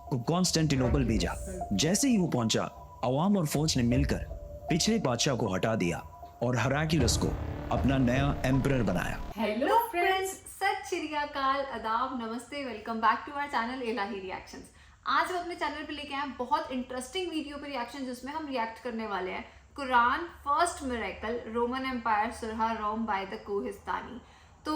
को कॉन्स्टेंटिनोपल भेजा। जैसे ही वो पहुंचा, अवाम और फौज ने मिलकर पिछले बादशाह को हटा दिया और हेराक्लियस को अपना नया एम्परर बनाया। हेलो फ्रेंड्स, सत श्री अकाल, आदाब, नमस्ते, welcome back to our channel Ilahi reactions. आज हम अपने चैनल पे लेके आए बहुत इंटरेस्टिंग वीडियो पे रिएक्शन, जिसमें हम रिएक्ट करने वाले हैं Quran first miracle Roman Empire सुरहा रोम बाय द कोहिस्तानी। तो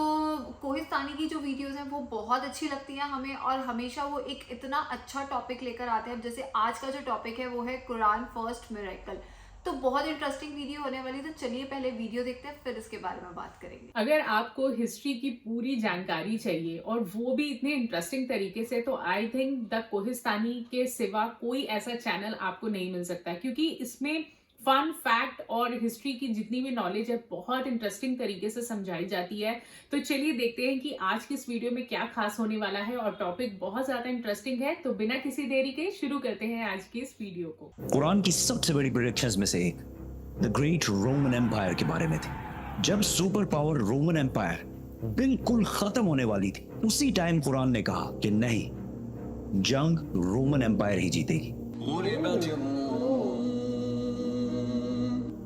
कोहिस्तानी की जो वीडियोस हैं वो बहुत अच्छी लगती हैं हमें, और हमेशा वो एक इतना अच्छा टॉपिक लेकर आते हैं। जैसे आज का जो टॉपिक है वो है कुरान फर्स्ट मिरेकल, तो बहुत इंटरेस्टिंग वीडियो होने वाली। तो चलिए पहले वीडियो देखते हैं, फिर इसके बारे में बात करेंगे। अगर आपको हिस्ट्री की पूरी जानकारी चाहिए और वो भी इतने इंटरेस्टिंग तरीके से, तो आई थिंक द कोहिस्तानी के सिवा कोई ऐसा चैनल आपको नहीं मिल सकता, क्योंकि इसमें फन फैक्ट और हिस्ट्री की जितनी भी नॉलेज है बहुत इंटरेस्टिंग तरीके से समझाई जाती है। तो चलिए देखते हैं कि आज की इस वीडियो में क्या खास होने वाला है, और टॉपिक बहुत ज्यादा इंटरेस्टिंग है। तो बिना किसी देरी के शुरू करते हैं आज की इस वीडियो को। कुरान की सबसे बड़ी प्रेडिक्शंस में से एक द ग्रेट रोमन एम्पायर के बारे में थी। जब सुपर पावर रोमन एम्पायर बिल्कुल खत्म होने वाली थी, उसी टाइम कुरान ने कहा कि नहीं, जंग रोमन एम्पायर ही जीतेगी।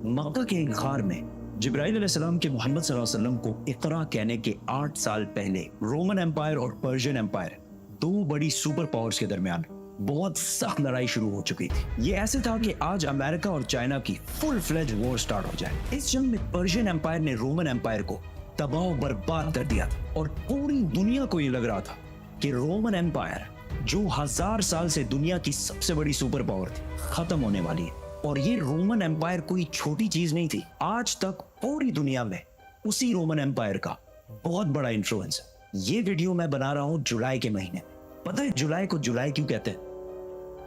मक्का के एक गार में जिब्राइल अलैहिस्सलाम के मोहम्मद सल्लल्लाहु अलैहि वसल्लम को इकरा कहने के 8 साल पहले रोमन एम्पायर और पर्शियन एम्पायर, दो बड़ी सुपर पावर्स के दरमियान बहुत सख्त लड़ाई शुरू हो चुकी थी। ये ऐसे था कि आज अमेरिका और चाइना की फुल फ्लेज वॉर स्टार्ट हो जाए। इस जंग में पर्शियन एम्पायर ने रोमन एम्पायर को तबाह बर्बाद कर दिया था, और पूरी दुनिया को ये लग रहा था कि रोमन एम्पायर, जो 1000 साल से दुनिया की सबसे बड़ी सुपर पावर थी, खत्म होने वाली है। और ये रोमन एम्पायर कोई छोटी चीज नहीं थी। आज तक पूरी दुनिया में उसी रोमन एम्पायर का बहुत बड़ा इन्फ्लुएंस है। ये वीडियो मैं बना रहा हूं जुलाई के महीने। पता है जुलाई को जुलाई क्यों कहते हैं?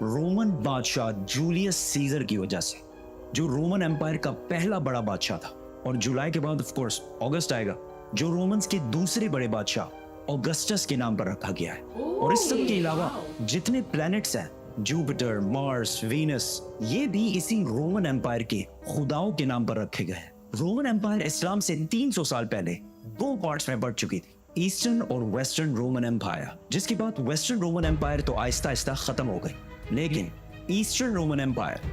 रोमन बादशाह जूलियस सीजर की वजह से, जो रोमन एम्पायर का पहला बड़ा बादशाह था। और जुलाई के बाद ऑफ कोर्स अगस्त आएगा, जो रोमन्स के दूसरे बड़े बादशाह ऑगस्टस के नाम पर रखा गया है। और इस सब के अलावा जितने प्लैनेट्स हैं, जुपिटर, मार्स, वीनस, ये भी इसी रोमन एम्पायर के खुदाओं के नाम पर रखे गए हैं। रोमन एम्पायर इस्लाम से 300 साल पहले दो पार्ट्स में बढ़ चुकी थी, ईस्टर्न और वेस्टर्न रोमन एम्पायर। जिसके बाद वेस्टर्न रोमन एम्पायर तो आहिस्ता आहिस्ता खत्म हो गई, लेकिन eastern Roman Empire,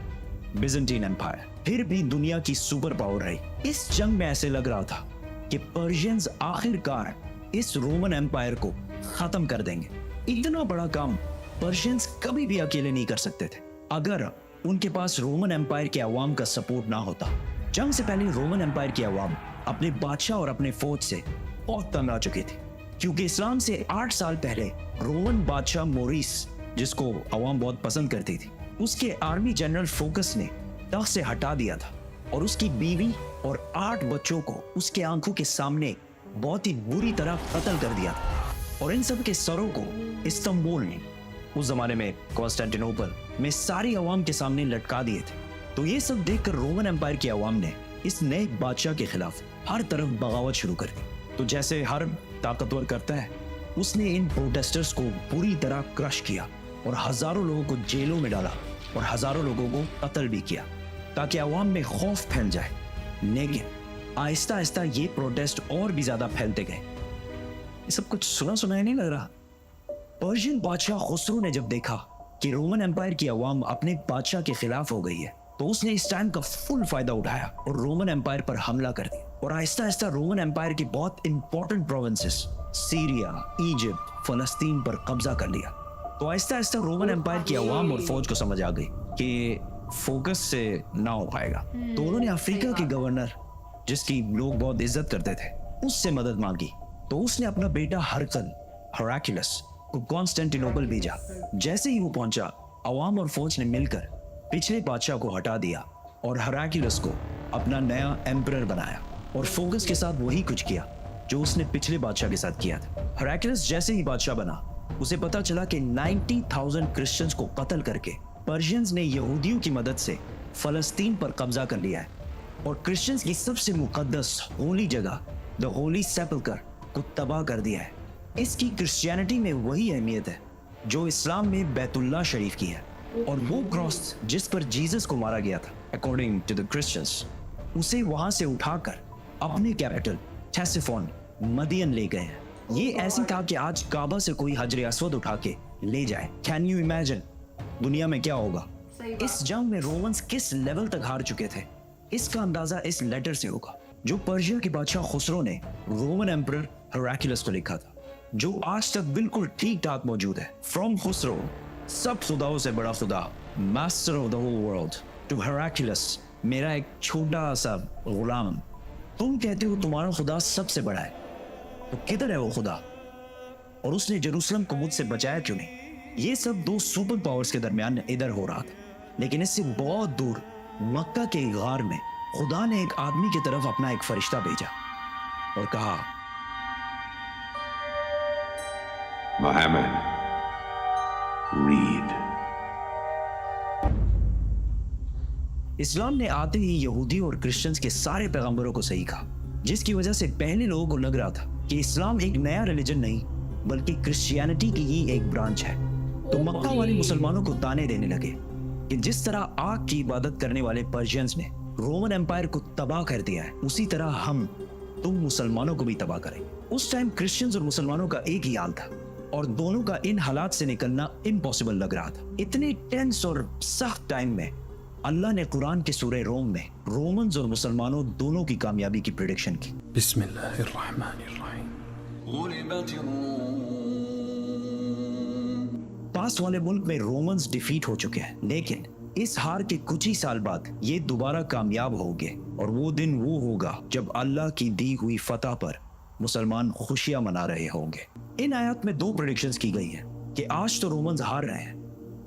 Byzantine Empire, फिर भी दुनिया की सुपर पावर रही। इस जंग में ऐसे लग रहा था कि पर्शियंस आखिरकार इस रोमन एम्पायर को खत्म कर देंगे। इतना बड़ा काम पर्शियंस कभी भी अकेले नहीं कर सकते थे, अगर उनके पास रोमन एम्पायर के अवाम का सपोर्ट ना होता। जंग से पहले रोमन एम्पायर की अवाम अपने बादशाह और अपने फौज से बहुत तंग आ चुकी थी, क्योंकि इस्लाम से 8 साल पहले रोमन बादशाह मोरिस, जिसको अवाम बहुत पसंद करती थी, उसके आर्मी जनरल फोकस ने तख्त से हटा दिया था, और उसकी बीवी और 8 बच्चों को उसके आंखों के सामने बहुत ही बुरी तरह कत्ल कर दिया था। और इन सब के सरों को इस्तांबुल ने, उस जमाने में कॉन्स्टेंटिनोपल में, सारी अवाम के सामने लटका दिए थे। तो ये सब देखकर रोमन एम्पायर की अवाम ने इस नए बादशाह के खिलाफ हर तरफ बगावत शुरू कर दी। तो जैसे हर ताकतवर करता है, उसने इन प्रोटेस्टर्स को पूरी तरह क्रश किया और हजारों लोगों को जेलों में डाला और हजारों लोगों को कत्ल भी किया, ताकि अवाम में खौफ फैल जाए। लेकिन आहिस्ता आहिस्ता ये प्रोटेस्ट और भी ज्यादा फैलते गए। ये सब कुछ सुना सुनाया नहीं लग रहा? पर्शियन बादशाह खुसरो ने जब देखा कि रोमन एम्पायर की अवाम अपने बादशाह के खिलाफ हो गई है, तो उसने इस टाइम का फुल फायदा उठाया और रोमन एम्पायर पर हमला कर दिया। और आहिस्ता आहिस्ता रोमन एम्पायर की बहुत इंपॉर्टेंट प्रोविंसेस, सीरिया, इजिप्ट, फलस्तीन पर कब्जा कर लिया। तो आहिस्ता आहिस्ता रोमन एम्पायर की अवाम और फौज को समझ आ गई कि फोकस से ना हो पाएगा। तो उन्होंने अफ्रीका के गवर्नर, जिसकी लोग बहुत इज्जत करते थे, उससे मदद मांगी। तो उसने अपना बेटा हेराक्लियस को कॉन्स्टेंटिनोपल भेजा। जैसे ही वो पहुंचा, अवाम और फौज ने मिलकर पिछले बादशाह को हटा दिया और हेराक्लियस को अपना नया एम्परर बनाया, और फोकस के साथ वही कुछ किया जो उसने पिछले बादशाह के साथ किया था। हेराक्लियस जैसे ही बादशाह बना, उसे पता चला कि 90,000 क्रिश्चियंस को कत्ल करके पर्शियंस ने यहूदियों की मदद से फलस्तीन पर कब्जा कर लिया है, और क्रिश्चियंस की सबसे मुकद्दस होली जगह द होली सेपल्कर को तबाह कर दिया है। इसकी क्रिश्चियनिटी में वही अहमियत है जो इस्लाम में बैतुल्लाह शरीफ की है, और वो क्रॉस जिस पर जीसस को मारा गया था, अकॉर्डिंग टू द क्रिश्चियंस, उसे वहां से उठाकर अपने कैपिटल थेसिफोन मदियन ले गए हैं। ये ऐसी था कि आज काबा से कोई हजर अस्वद उठा के ले जाए। कैन यू इमेजिन दुनिया में क्या होगा? सही इस बात। जंग में रोमन्स किस लेवल तक हार चुके थे, इसका अंदाजा इस लेटर से होगा जो पर्शिया के बादशाह खुसरो ने रोमन एम्परर हेराक्लियस को लिखा था, जो आज तक बिल्कुल ठीक ठाक मौजूद है। फ्रॉम खुसरो, सब खुदाओं से बड़ा खुदा, master of the whole world, to Heraclius, मेरा एक छोटा सा गुलाम। तुम कहते हो तुम्हारा खुदा सबसे बड़ा है, तो किधर है वो खुदा? और उसने जेरूसलम को मुझसे बचाया क्यों नहीं? ये सब दो सुपर पावर्स के दरमियान इधर हो रहा था, लेकिन इससे बहुत दूर मक्का के गार में खुदा ने एक आदमी की तरफ अपना एक फरिश्ता भेजा और कहा, Muhammad, read. इस्लाम ने आते ही यहूदी और क्रिश्चियंस के सारे पैगंबरों को सही कहा, जिसकी वजह से पहले लोगों को लग रहा था कि इस्लाम एक नया रिलीजन नहीं बल्कि क्रिश्चियनिटी की ही एक ब्रांच है। तो मक्का वाले मुसलमानों को ताने देने लगे कि जिस तरह आग की इबादत करने वाले पर्शियंस ने रोमन एम्पायर को तबाह कर दिया है, उसी तरह तुम मुसलमानों को भी तबाह करेंगे। उस टाइम क्रिश्चियंस और मुसलमानों का एक ही हाल था और दोनों का इन हालात से निकलना इम्पॉसिबल लग रहा था। इतने टेंस और सख्त टाइम में अल्लाह ने कुरान के सूरह रोम में रोमन्स और मुसलमानों दोनों की कामयाबी की प्रेडिक्शन की। बिस्मिल्लाहिर्रहमानिर्रहीम। पास वाले मुल्क में रोमन्स डिफीट हो चुके हैं, लेकिन इस हार के कुछ ही साल बाद ये दोबारा कामयाब होंगे और वो दिन वो होगा जब अल्लाह की दी हुई फतह पर मुसलमान खुशियां मना रहे होंगे। इन आयत में दो प्रेडिक्शंस की गई हैं कि आज तो रोमन्स हार रहे हैं,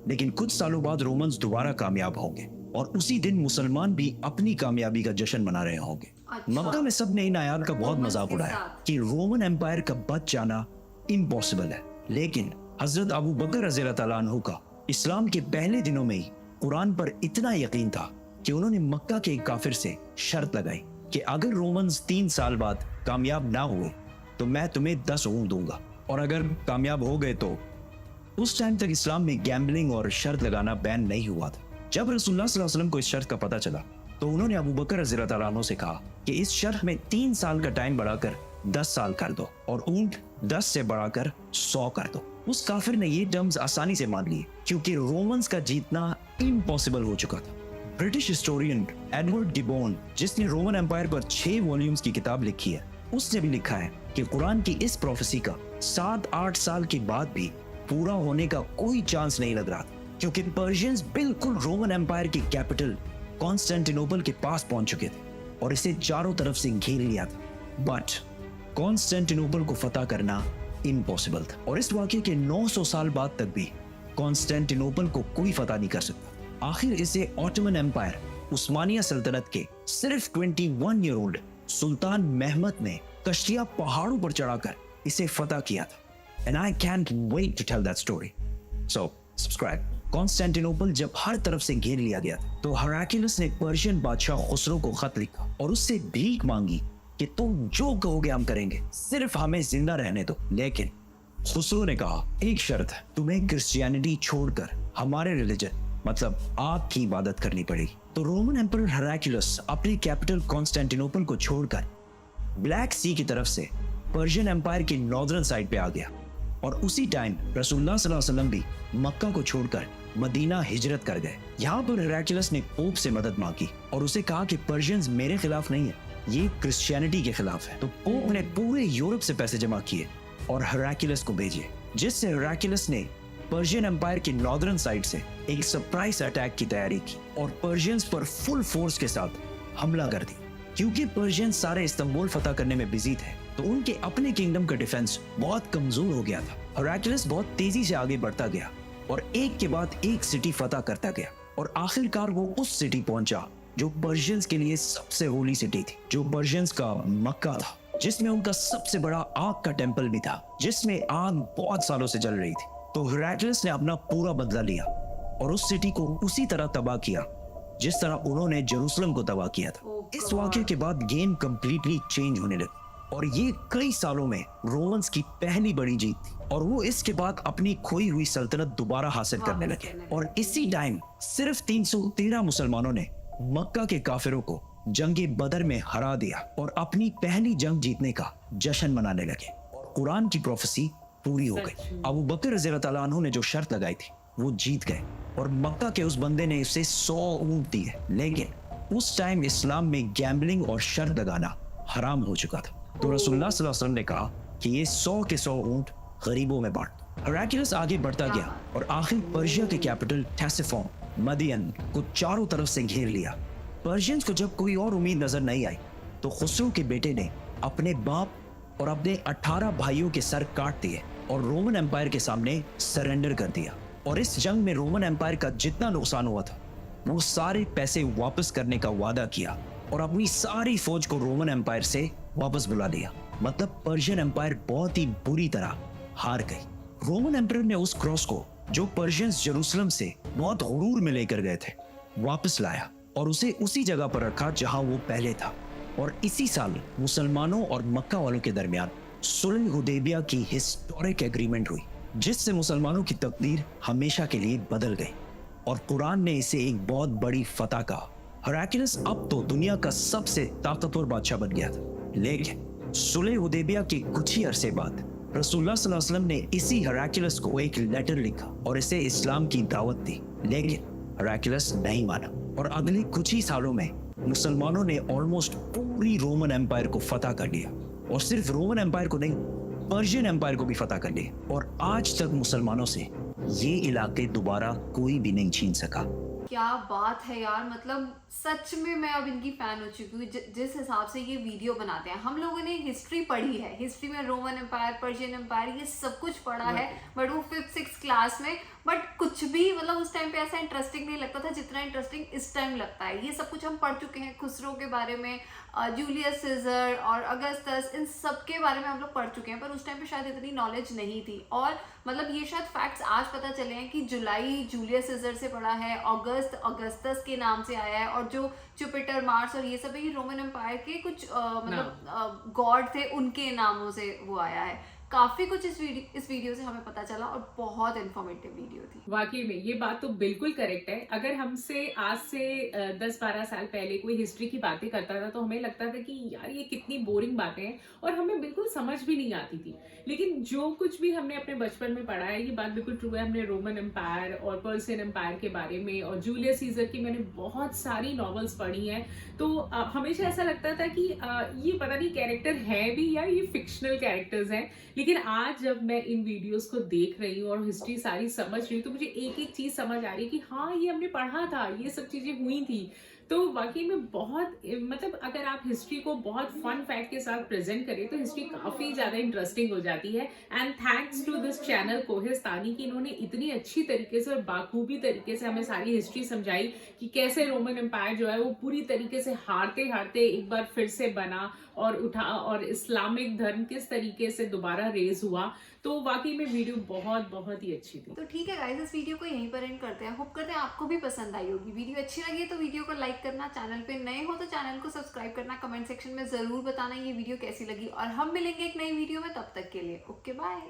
लेकिन कुछ सालों बाद रोमन्स दोबारा कामयाब होंगे और उसी दिन मुसलमान भी अपनी कामयाबी का जश्न मना रहे होंगे। अच्छा। मक्का में सबने इन आयत का बहुत मजाक उड़ाया कि रोमन एम्पायर का बच जाना इम्पॉसिबल है, लेकिन हजरत अबू बकर रज़ी अल्लाह तआला अन्हु का इस्लाम के पहले दिनों में ही कुरान पर इतना यकीन था कि उन्होंने मक्का के एक काफिर से शर्त लगाई कि अगर रोमन्स 3 साल बाद कामयाब ना हुए तो मैं तुम्हें 10 ऊँट दूंगा, और अगर कामयाब हो गए तो उस टाइम तक इस्लाम में गैम्बलिंग और शर्त लगाना बैन नहीं हुआ था। जब रसूलुल्लाह सल्लल्लाहु अलैहि वसल्लम को इस शर्त का पता चला तो उन्होंने अबू बकर रज़ी अल्लाह तआला अन्हु से कहा कि इस शर्त में 3 साल का टाइम बढ़ाकर 10 साल कर दो और ऊँट 10 से बढ़ाकर 100 कर दो। उस काफिर ने ये टर्म्स आसानी से मान लिए क्योंकि रोमन्स का जीतना इम्पॉसिबल हो चुका था। ब्रिटिश हिस्टोरियन एडवर्ड डिबोन, जिसने रोमन एम्पायर पर 6 वॉल्यूम्स की किताब लिखी है, उसने भी लिखा है कि कुरान की इस प्रोफेसी का 7-8 साल के बाद भी पूरा होने का कोई चांस नहीं लग रहा था, क्योंकि पर्शियंस बिल्कुल रोमन एम्पायर की कैपिटल कॉन्स्टेंटिनोपल के पास पहुंच चुके थे और इसे चारों तरफ से घेर लिया था। बट कॉन्स्टेंटिनोपल को फतह करना इम्पॉसिबल था और इस वाक़ये के 900 साल बाद तक भी कॉन्स्टेंटिनोपल को कोई फतह नहीं कर सकता। आखिर इसे ऑटोमन एम्पायर उस्मानिया सल्तनत के सिर्फ 21 ईयर ओल्ड सुल्तान महमद ने कश्तिया पहाड़ों पर चढ़ाकर इसे फतह किया था। And I can't wait to tell that story, so subscribe. Constantinople जब हर तरफ से घेर लिया गया तो हेराक्लियस ने पर्शियन बादशाह खुसरो को खत लिखा और उससे भीख मांगी कि तुम जो कहोगे हम करेंगे, सिर्फ हमें जिंदा रहने दो। लेकिन खुसरो ने कहा, एक शर्त है, तुम्हें क्रिश्चियनिटी छोड़कर हमारे रिलीजन मतलब आग की इबादत करनी पड़ेगी। तो रोमन एम्परर हेराक्लियस अपनी कैपिटल कॉन्स्टेंटिनोपल को छोड़कर ब्लैक सी की तरफ से पर्शियन एम्पायर की नॉर्दर्न साइड पे आ गया और उसी टाइम रसूलुल्लाह सल्लल्लाहु अलैहि वसल्लम भी मक्का को छोड़कर मदीना हिजरत कर गए। यहाँ पर हेराक्लियस ने पोप से मदद मांगी और उसे कहा कि पर्शियंस मेरे खिलाफ नहीं है, ये क्रिश्चियनिटी के खिलाफ है। तो पोप ने पूरे यूरोप से पैसे जमा किए और हेराक्लियस को भेजे, जिससे हेराक्लियस ने पर्शियन एम्पायर की नॉर्दर्न साइड से एक सरप्राइज अटैक की तैयारी की और पर्शियंस पर फुल फोर्स के साथ हमला कर दी। क्योंकि पर्शियंस सारे इस्तांबुल फतह करने में बिजी थे तो उनके अपने किंगडम का डिफेंस बहुत कमजोर हो गया था। हेराक्लियस बहुत तेजी से आगे बढ़ता गया और एक के बाद एक सिटी फतह करता गया और आखिरकार वो उस सिटी पहुंचा जो पर्शियंस के लिए सबसे होली सिटी थी, जो पर्शियंस का मक्का था, जिसमें उनका सबसे बड़ा आग का टेंपल भी था, जिसमें आग बहुत सालों से जल रही थी। तो हेराक्लियस ने अपना पूरा बदला लिया और उस सिटी को उसी तरह तबाह किया जिस तरह उन्होंने जेरूसलम को तबाह किया था। इस वाक़ये के बाद गेम कंप्लीटली चेंज होने लगा और ये कई सालों में रोमन्स की पहली बड़ी जीत थी और वो इसके बाद अपनी खोई हुई सल्तनत दोबारा हासिल करने लगे। और इसी टाइम सिर्फ 313 मुसलमानों ने मक्का के काफिरों को जंगे बदर में हरा दिया और अपनी पहली जंग जीतने का जश्न मनाने लगे। और कुरान की प्रोफेसी पूरी हो सच गई। में। अबू बकर रज़ी अल्लाह तआला अन्हु ने जो शर्त लगाई थी वो जीत गए और मक्का के उस बंदे ने उसे 100 ऊंट दिए। लेकिन उस टाइम इस्लाम में गैम्बलिंग और शर्त लगाना हराम हो चुका था। तो रसूलुल्लाह सल्लल्लाहु अलैहि वसल्लम ने कहा कि ये 100 के 100 ऊंट गरीबों में बांट दो। हेराक्लियस आगे बढ़ता गया और आखिर पर्शिया के कैपिटल टेसिफोन मदियन को चारों तरफ से घेर लिया। पर्शियंस को जब कोई और उम्मीद नजर नहीं आई तो खुसरो के बेटे ने अपने बाप और अपने 18 भाइयों के सर काट दिए और रोमन एम्पायर के सामने सरेंडर कर दिया। और इस जंग में रोमन एम्पायर का जितना नुकसान हुआ था वो सारे पैसे वापस करने का वादा किया और अपनी सारी फौज को रोमन एम्पायर से वापस बुला लिया। मतलब पर्शियन एम्पायर बहुत ही बुरी तरह हार गई। रोमन एम्पायर ने उस क्रॉस को जो पर्शियंस जेरूसलम से बहुत गुरूर में लेकर गए थे वापस लाया और उसे उसी जगह पर रखा जहां वो पहले था। और इसी साल मुसलमानों और मक्का वालों के दरमियान सुलह हुदैबिया की हिस्टोरिक एग्रीमेंट हुई जिससे मुसलमानों की तकदीर हमेशा के लिए बदल गई और कुरान ने इसे एक बहुत बड़ी फतह कहा। हेराक्लियस अब तो दुनिया का सबसे ताकतवर बादशाह बन गया था। लेकिन सुलह हुदैबिया के कुछ ही अरसे बाद रसूलुल्लाह सल्लल्लाहु अलैहि वसल्लम ने इसी हेराक्लियस को एक लेटर लिखा और इसे इस्लाम की दावत दी। लेकिन हेराक्लियस नहीं माना और अगले कुछ ही सालों में मुसलमानों ने ऑलमोस्ट पूरी रोमन एम्पायर को फतह कर लिया और सिर्फ रोमन एम्पायर को नहीं पर्शियन एम्पायर को भी फतह कर लिया और आज तक मुसलमानों से ये इलाके दोबारा कोई भी नहीं छीन सका। क्या बात है यार, मतलब सच में मैं अब इनकी फैन हो चुकी हूँ। जिस हिसाब से ये वीडियो बनाते हैं, हम लोगों ने हिस्ट्री पढ़ी है, हिस्ट्री में रोमन एम्पायर, पर्शियन एम्पायर, ये सब कुछ पढ़ा है, बट वो 5th-6th क्लास में। बट कुछ भी मतलब उस टाइम पे ऐसा इंटरेस्टिंग नहीं लगता था जितना इंटरेस्टिंग इस टाइम लगता है। ये सब कुछ हम पढ़ चुके हैं, खुसरो के बारे में, जूलियस सीजर और अगस्टस, इन सब के बारे में हम लोग पढ़ चुके हैं, पर उस टाइम पे शायद इतनी नॉलेज नहीं थी। और मतलब ये शायद फैक्ट्स आज पता चले हैं कि जुलाई जूलियस सीजर से पड़ा है, अगस्त अगस्टस के नाम से आया है, और जो जुपिटर, मार्स और ये सब है, ये रोमन एम्पायर के कुछ मतलब गॉड थे, उनके नामों से वो आया है। काफी कुछ इस वीडियो से हमें पता चला और बहुत इन्फॉर्मेटिव वीडियो थी। वाकई में ये बात तो बिल्कुल करेक्ट है। अगर हमसे आज से 10-12 साल पहले कोई हिस्ट्री की बातें करता था तो हमें लगता था कि यार ये कितनी बोरिंग बातें हैं और हमें बिल्कुल समझ भी नहीं आती थी। लेकिन जो कुछ भी हमने अपने बचपन में पढ़ा है, ये बात बिल्कुल ट्रू है। हमने रोमन एम्पायर और पर्शियन एम्पायर के बारे में और जूलियस सीजर की मैंने बहुत सारी नॉवेल्स पढ़ी हैं, तो हमेशा ऐसा लगता था कि ये पता नहीं कैरेक्टर है भी या ये फिक्शनल कैरेक्टर्स हैं। लेकिन आज जब मैं इन वीडियोस को देख रही हूँ और हिस्ट्री सारी समझ रही हूँ तो मुझे एक एक चीज समझ आ रही है कि हाँ ये हमने पढ़ा था, ये सब चीजें हुई थी। तो वाकई में बहुत मतलब अगर आप हिस्ट्री को बहुत फन फैक्ट के साथ प्रेजेंट करें तो हिस्ट्री काफी ज्यादा इंटरेस्टिंग हो जाती है। And thanks to this channel Kohistani की इन्होंने इतनी अच्छी तरीके से और बाखूबी तरीके से हमें सारी हिस्ट्री समझाई कि कैसे रोमन एम्पायर जो है वो पूरी तरीके से हारते हारते एक बार फिर से बना और उठा, और इस्लामिक धर्म किस तरीके से दोबारा रेज हुआ। तो वाकई में वीडियो बहुत बहुत ही अच्छी थी। तो ठीक है गाइस, इस वीडियो को यहीं पर एंड करते हैं। होप करते हैं आपको भी पसंद आई होगी। वीडियो अच्छी लगी है तो वीडियो को लाइक करना, चैनल पे नए हो तो चैनल को सब्सक्राइब करना, कमेंट सेक्शन में जरूर बताना ये वीडियो कैसी लगी, और हम मिलेंगे एक नई वीडियो में। तब तक के लिए ओके बाय।